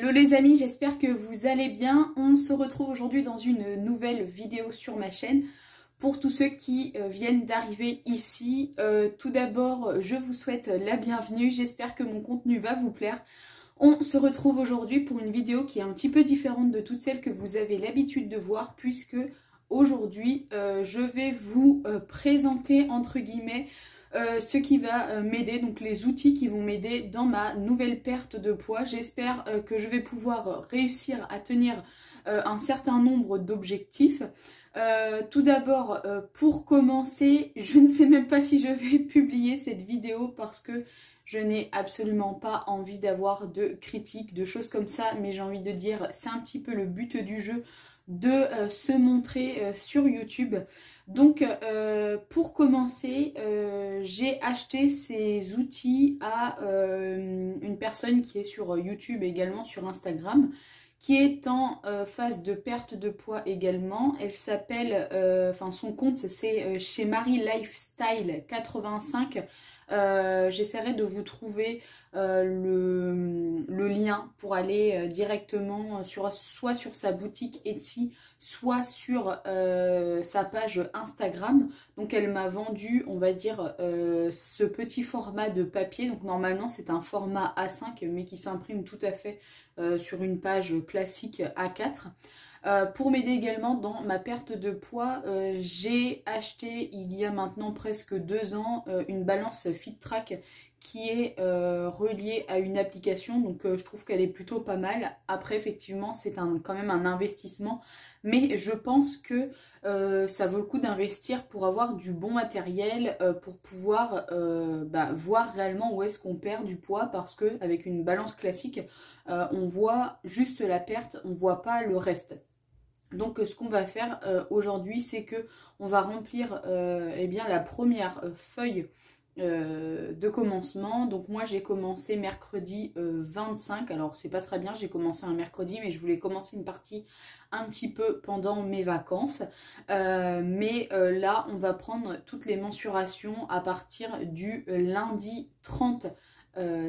Hello les amis, j'espère que vous allez bien. On se retrouve aujourd'hui dans une nouvelle vidéo sur ma chaîne. Pour tous ceux qui viennent d'arriver ici, tout d'abord je vous souhaite la bienvenue, j'espère que mon contenu va vous plaire. On se retrouve aujourd'hui pour une vidéo qui est un petit peu différente de toutes celles que vous avez l'habitude de voir, puisque aujourd'hui je vais vous présenter entre guillemets ce qui va m'aider, donc les outils qui vont m'aider dans ma nouvelle perte de poids. J'espère que je vais pouvoir réussir à tenir un certain nombre d'objectifs. Tout d'abord, pour commencer, je ne sais même pas si je vais publier cette vidéo parce que je n'ai absolument pas envie d'avoir de critiques, de choses comme ça, mais j'ai envie de dire, c'est un petit peu le but du jeu de se montrer sur YouTube. Donc pour commencer, j'ai acheté ces outils à une personne qui est sur YouTube et également sur Instagram, qui est en phase de perte de poids également. Elle s'appelle, son compte c'est chez Marie Lifestyle 85. J'essaierai de vous trouver le lien pour aller directement soit sur sa boutique Etsy, soit sur sa page Instagram. Donc elle m'a vendu, on va dire, ce petit format de papier. Donc normalement c'est un format A5 mais qui s'imprime tout à fait sur une page classique A4. Pour m'aider également dans ma perte de poids, j'ai acheté il y a maintenant presque 2 ans une balance FitTrack qui est reliée à une application, donc je trouve qu'elle est plutôt pas mal. Après effectivement c'est quand même un investissement, mais je pense que ça vaut le coup d'investir pour avoir du bon matériel, pour pouvoir voir réellement où est-ce qu'on perd du poids, parce que avec une balance classique on voit juste la perte, on voit pas le reste. Donc ce qu'on va faire aujourd'hui, c'est que on va remplir la première feuille de commencement. Donc moi j'ai commencé mercredi 25, alors c'est pas très bien, j'ai commencé un mercredi, mais je voulais commencer une partie un petit peu pendant mes vacances. Là on va prendre toutes les mensurations à partir du lundi 30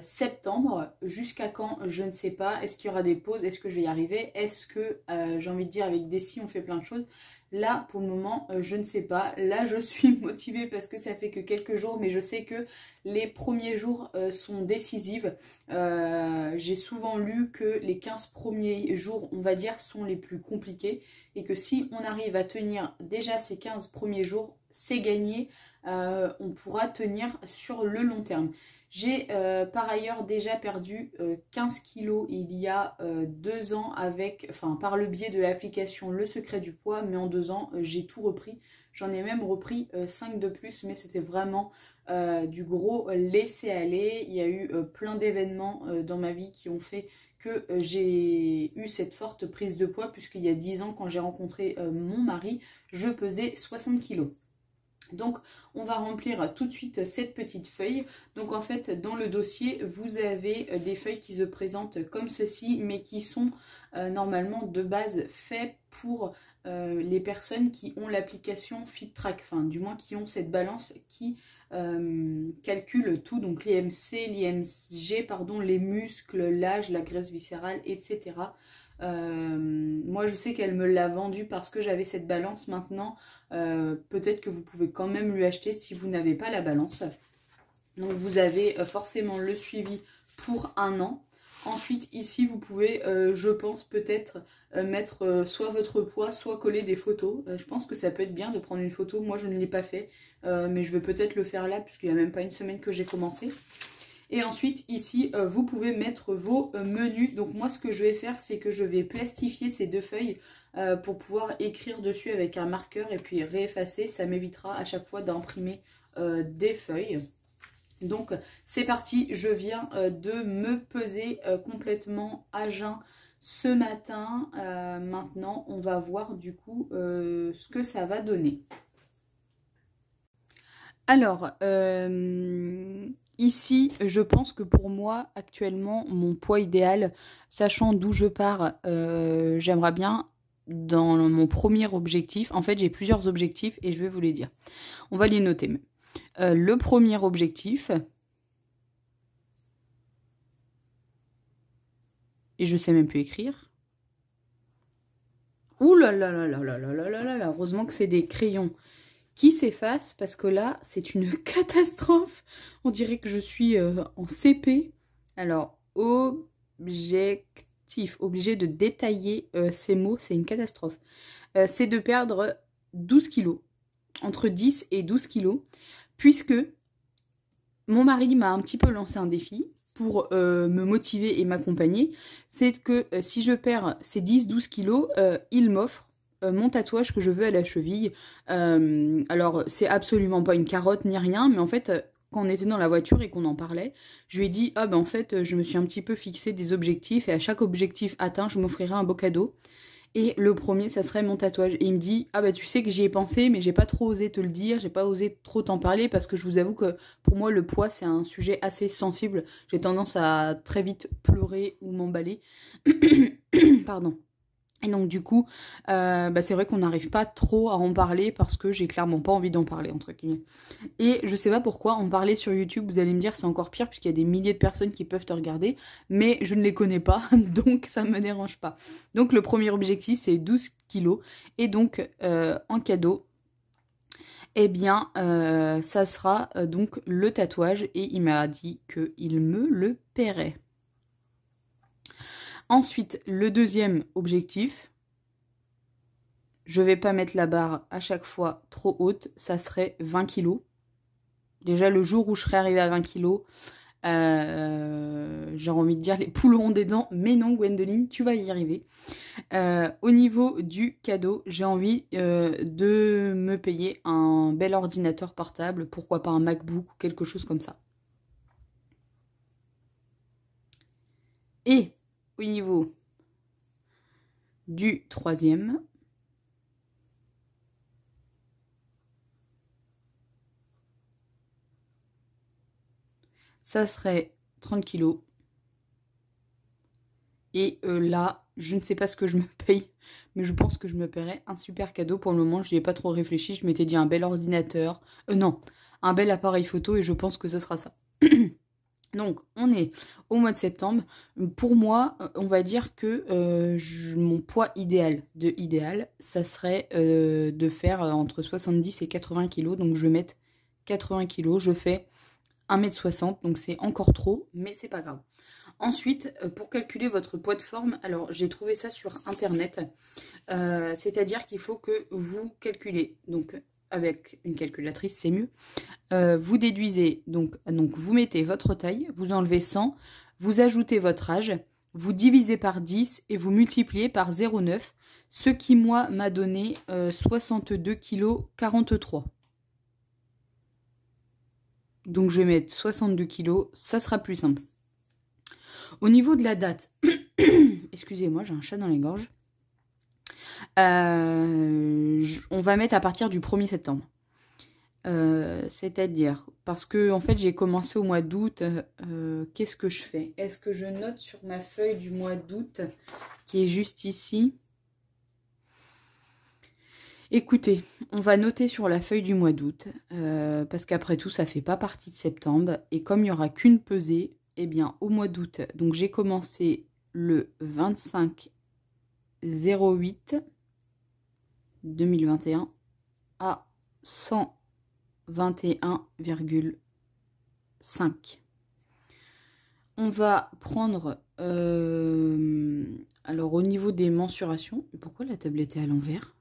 septembre. Jusqu'à quand, je ne sais pas. Est-ce qu'il y aura des pauses? Est-ce que je vais y arriver? Est-ce que, j'ai envie de dire, avec Dessy on fait plein de choses? Là pour le moment je ne sais pas. Là je suis motivée parce que ça fait que quelques jours, mais je sais que les premiers jours sont décisifs. J'ai souvent lu que les 15 premiers jours, on va dire, sont les plus compliqués, et que si on arrive à tenir déjà ces 15 premiers jours, c'est gagné. On pourra tenir sur le long terme. J'ai par ailleurs déjà perdu 15 kilos il y a 2 ans par le biais de l'application Le Secret du Poids, mais en 2 ans j'ai tout repris. J'en ai même repris 5 de plus, mais c'était vraiment du gros laisser-aller. Il y a eu plein d'événements dans ma vie qui ont fait que j'ai eu cette forte prise de poids, puisqu'il y a 10 ans, quand j'ai rencontré mon mari, je pesais 60 kilos. Donc on va remplir tout de suite cette petite feuille. Donc en fait dans le dossier vous avez des feuilles qui se présentent comme ceci, mais qui sont normalement de base faits pour les personnes qui ont l'application FitTrack, enfin du moins qui ont cette balance qui calcule tout, donc l'IMC, l'IMG, les muscles, l'âge, la graisse viscérale, etc. Moi je sais qu'elle me l'a vendu parce que j'avais cette balance. Maintenant peut-être que vous pouvez quand même lui acheter si vous n'avez pas la balance. Donc vous avez forcément le suivi pour 1 an. Ensuite ici vous pouvez je pense peut-être mettre soit votre poids, soit coller des photos. Je pense que ça peut être bien de prendre une photo. Moi je ne l'ai pas fait, mais je vais peut-être le faire là puisqu'il n'y a même pas une semaine que j'ai commencé. Et ensuite ici vous pouvez mettre vos menus. Donc moi ce que je vais faire, c'est que je vais plastifier ces 2 feuilles pour pouvoir écrire dessus avec un marqueur et puis réeffacer. Ça m'évitera à chaque fois d'imprimer des feuilles. Donc c'est parti, je viens de me peser complètement à jeun ce matin. Maintenant on va voir du coup ce que ça va donner. Alors, ici, je pense que pour moi, actuellement, mon poids idéal, sachant d'où je pars, j'aimerais bien, dans mon premier objectif, en fait, j'ai plusieurs objectifs et je vais vous les dire. On va les noter. Le premier objectif, Et je sais même plus écrire. Ouh là là là là là là là là là là. Heureusement que c'est des crayons qui s'effacent parce que là, c'est une catastrophe. On dirait que je suis en CP. Alors, objectif, obligé de détailler ces mots, c'est une catastrophe. C'est de perdre 12 kilos, entre 10 et 12 kilos, puisque mon mari m'a un petit peu lancé un défi pour me motiver et m'accompagner. C'est que si je perds ces 10-12 kilos, il m'offre mon tatouage que je veux à la cheville. Alors, c'est absolument pas une carotte ni rien, mais en fait, quand on était dans la voiture et qu'on en parlait, je lui ai dit, ah ben en fait, je me suis un petit peu fixé des objectifs et à chaque objectif atteint, je m'offrirai un beau cadeau. Et le premier, ça serait mon tatouage. Et il me dit, ah bah tu sais que j'y ai pensé, mais j'ai pas trop osé te le dire, j'ai pas osé trop t'en parler, parce que je vous avoue que pour moi, le poids, c'est un sujet assez sensible. J'ai tendance à très vite pleurer ou m'emballer. Pardon. Et donc du coup, c'est vrai qu'on n'arrive pas trop à en parler parce que j'ai clairement pas envie d'en parler, entre guillemets. Et je sais pas pourquoi, en parler sur YouTube, vous allez me dire c'est encore pire puisqu'il y a des milliers de personnes qui peuvent te regarder, mais je ne les connais pas, donc ça me dérange pas. Donc le premier objectif c'est 12 kilos, et donc en cadeau, eh bien ça sera donc le tatouage, et il m'a dit qu'il me le paierait. Ensuite, le deuxième objectif, je vais pas mettre la barre à chaque fois trop haute, ça serait 20 kilos. Déjà, le jour où je serai arrivée à 20 kilos, j'ai envie de dire les poules auront des dents, mais non, Gwendoline, tu vas y arriver. Au niveau du cadeau, j'ai envie de me payer un bel ordinateur portable, pourquoi pas un MacBook ou quelque chose comme ça. Et au niveau du troisième, ça serait 30 kilos. Et là, je ne sais pas ce que je me paye, mais je pense que je me paierais un super cadeau. Pour le moment, je n'y ai pas trop réfléchi. Je m'étais dit un bel ordinateur. Non, un bel appareil photo, et je pense que ce sera ça. Donc, on est au mois de septembre. Pour moi, on va dire que mon poids idéal, ça serait de faire entre 70 et 80 kilos. Donc, je vais mettre 80 kilos. Je fais 1m60, donc c'est encore trop, mais c'est pas grave. Ensuite, pour calculer votre poids de forme, alors j'ai trouvé ça sur internet, c'est-à-dire qu'il faut que vous calculez, donc avec une calculatrice c'est mieux, vous déduisez, donc vous mettez votre taille, vous enlevez 100, vous ajoutez votre âge, vous divisez par 10 et vous multipliez par 0,9, ce qui moi m'a donné 62 kg 43. Donc je vais mettre 62 kg, ça sera plus simple. Au niveau de la date, excusez-moi, j'ai un chat dans les gorges. On va mettre à partir du 1er septembre. C'est-à-dire, parce que en fait j'ai commencé au mois d'août, qu'est-ce que je fais? Est-ce que je note sur ma feuille du mois d'août, qui est juste ici? Écoutez, on va noter sur la feuille du mois d'août, parce qu'après tout ça fait pas partie de septembre, et comme il n'y aura qu'une pesée, eh bien, au mois d'août, donc j'ai commencé le 25/08 2021 à 121,5. On va prendre, alors au niveau des mensurations, pourquoi la tablette est à l'envers?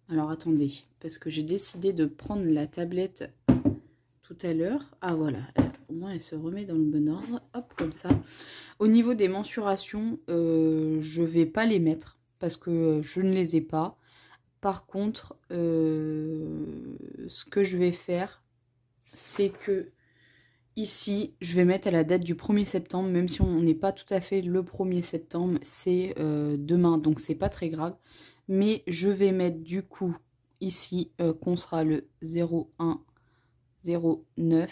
Alors attendez, parce que j'ai décidé de prendre la tablette tout à l'heure. Ah voilà, au moins elle se remet dans le bon ordre, hop, comme ça. Au niveau des mensurations, je vais pas les mettre parce que je ne les ai pas. Par contre, ce que je vais faire, c'est que ici, je vais mettre à la date du 1er septembre, même si on n'est pas tout à fait le 1er septembre, c'est demain, donc c'est pas très grave. Mais je vais mettre du coup ici qu'on sera le 01/09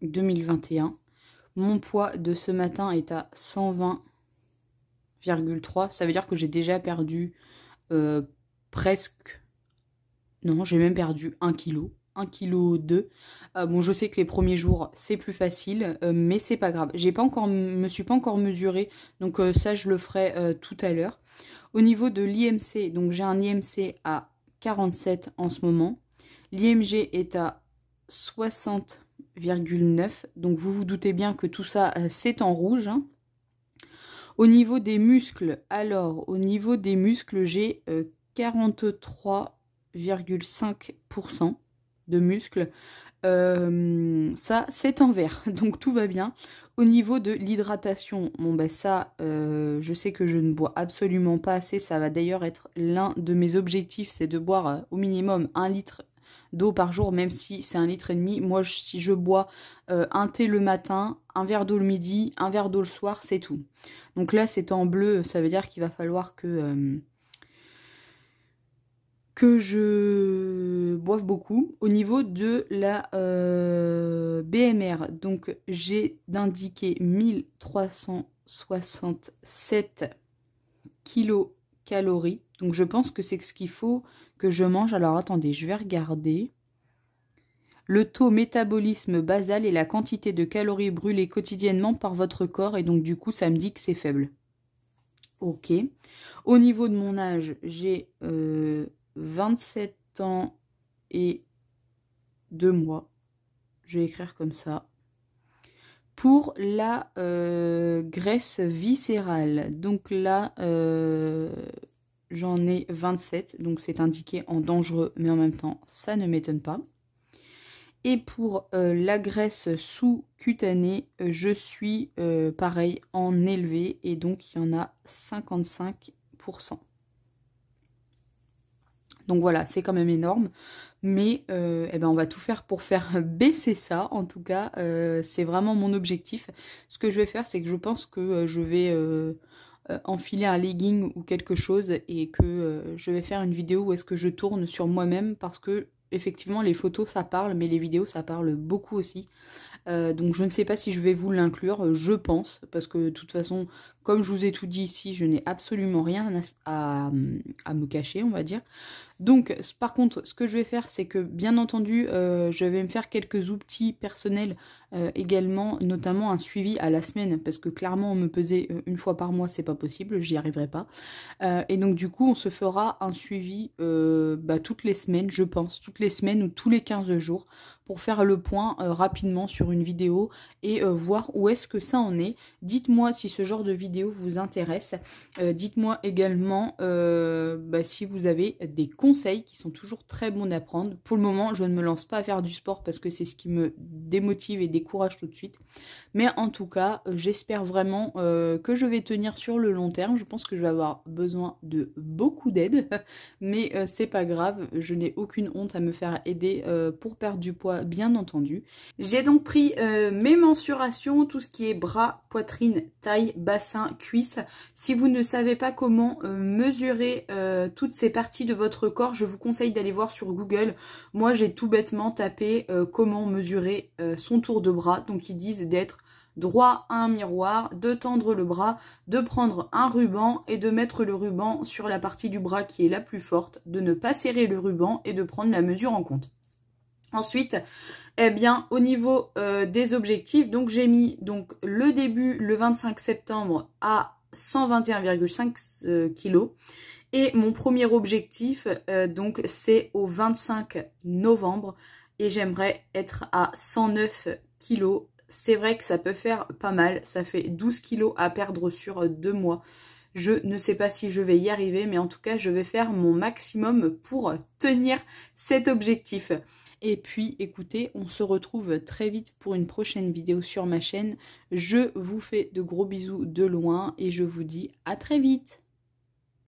2021. Mon poids de ce matin est à 120,3. Ça veut dire que j'ai déjà perdu presque... Non, j'ai même perdu 1 kg. 1,2 kg. Bon, je sais que les premiers jours, c'est plus facile, mais c'est pas grave. Me suis pas encore mesurée, donc ça, je le ferai tout à l'heure. Au niveau de l'IMC, donc j'ai un IMC à 47 en ce moment. L'IMG est à 60,9. Donc vous vous doutez bien que tout ça, c'est en rouge. Hein. Au niveau des muscles, alors au niveau des muscles, j'ai 43,5% de muscles. Ça, c'est en vert, donc tout va bien. Au niveau de l'hydratation, bon bah ça, je sais que je ne bois absolument pas assez. Ça va d'ailleurs être l'un de mes objectifs, c'est de boire au minimum 1 litre d'eau par jour, même si c'est 1,5 litre. Moi, si je bois un thé le matin, un verre d'eau le midi, un verre d'eau le soir, c'est tout. Donc là, c'est en bleu, ça veut dire qu'il va falloir que je boive beaucoup. Au niveau de la BMR, donc j'ai d'indiquer 1367 kilocalories. Donc je pense que c'est ce qu'il faut que je mange. Alors attendez, je vais regarder. Le taux métabolisme basal est la quantité de calories brûlées quotidiennement par votre corps. Et donc du coup, ça me dit que c'est faible. Ok. Au niveau de mon âge, j'ai 27 ans et 2 mois. Je vais écrire comme ça. Pour la graisse viscérale, donc là, j'en ai 27, donc c'est indiqué en dangereux, mais en même temps, ça ne m'étonne pas. Et pour la graisse sous-cutanée, je suis pareil en élevé, et donc il y en a 55%. Donc voilà, c'est quand même énorme, mais eh ben on va tout faire pour faire baisser ça. En tout cas, c'est vraiment mon objectif. Ce que je vais faire, c'est que je pense que je vais enfiler un legging ou quelque chose et que je vais faire une vidéo où est-ce que je tourne sur moi-même parce que effectivement les photos ça parle, mais les vidéos ça parle beaucoup aussi. Donc je ne sais pas si je vais vous l'inclure, je pense, parce que de toute façon, comme je vous ai tout dit ici, je n'ai absolument rien à me cacher, on va dire. Donc, par contre, ce que je vais faire, c'est que, bien entendu, je vais me faire quelques outils personnels également, notamment un suivi à la semaine, parce que clairement, me peser une fois par mois, c'est pas possible, j'y arriverai pas. Et donc, du coup, on se fera un suivi toutes les semaines, je pense, toutes les semaines ou tous les 15 jours, pour faire le point rapidement sur une vidéo et voir où est-ce que ça en est. Dites-moi si ce genre de vidéo vous intéresse. Dites-moi également si vous avez des conseils qui sont toujours très bons d'apprendre. Pour le moment, je ne me lance pas à faire du sport parce que c'est ce qui me démotive et décourage tout de suite. Mais en tout cas, j'espère vraiment que je vais tenir sur le long terme. Je pense que je vais avoir besoin de beaucoup d'aide. Mais c'est pas grave, je n'ai aucune honte à me faire aider pour perdre du poids, bien entendu. J'ai donc pris mes mensurations, tout ce qui est bras, poitrine, taille, bassin, cuisse. Si vous ne savez pas comment mesurer toutes ces parties de votre corps, je vous conseille d'aller voir sur Google. Moi, j'ai tout bêtement tapé comment mesurer son tour de bras. Donc, ils disent d'être droit à un miroir, de tendre le bras, de prendre un ruban et de mettre le ruban sur la partie du bras qui est la plus forte, de ne pas serrer le ruban et de prendre la mesure en compte. Ensuite, eh bien, au niveau des objectifs, donc j'ai mis donc le début le 25 septembre à 121,5 kg. Et mon premier objectif, donc, c'est au 25 novembre. Et j'aimerais être à 109 kg. C'est vrai que ça peut faire pas mal. Ça fait 12 kg à perdre sur 2 mois. Je ne sais pas si je vais y arriver, mais en tout cas, je vais faire mon maximum pour tenir cet objectif. Et puis, écoutez, on se retrouve très vite pour une prochaine vidéo sur ma chaîne. Je vous fais de gros bisous de loin et je vous dis à très vite.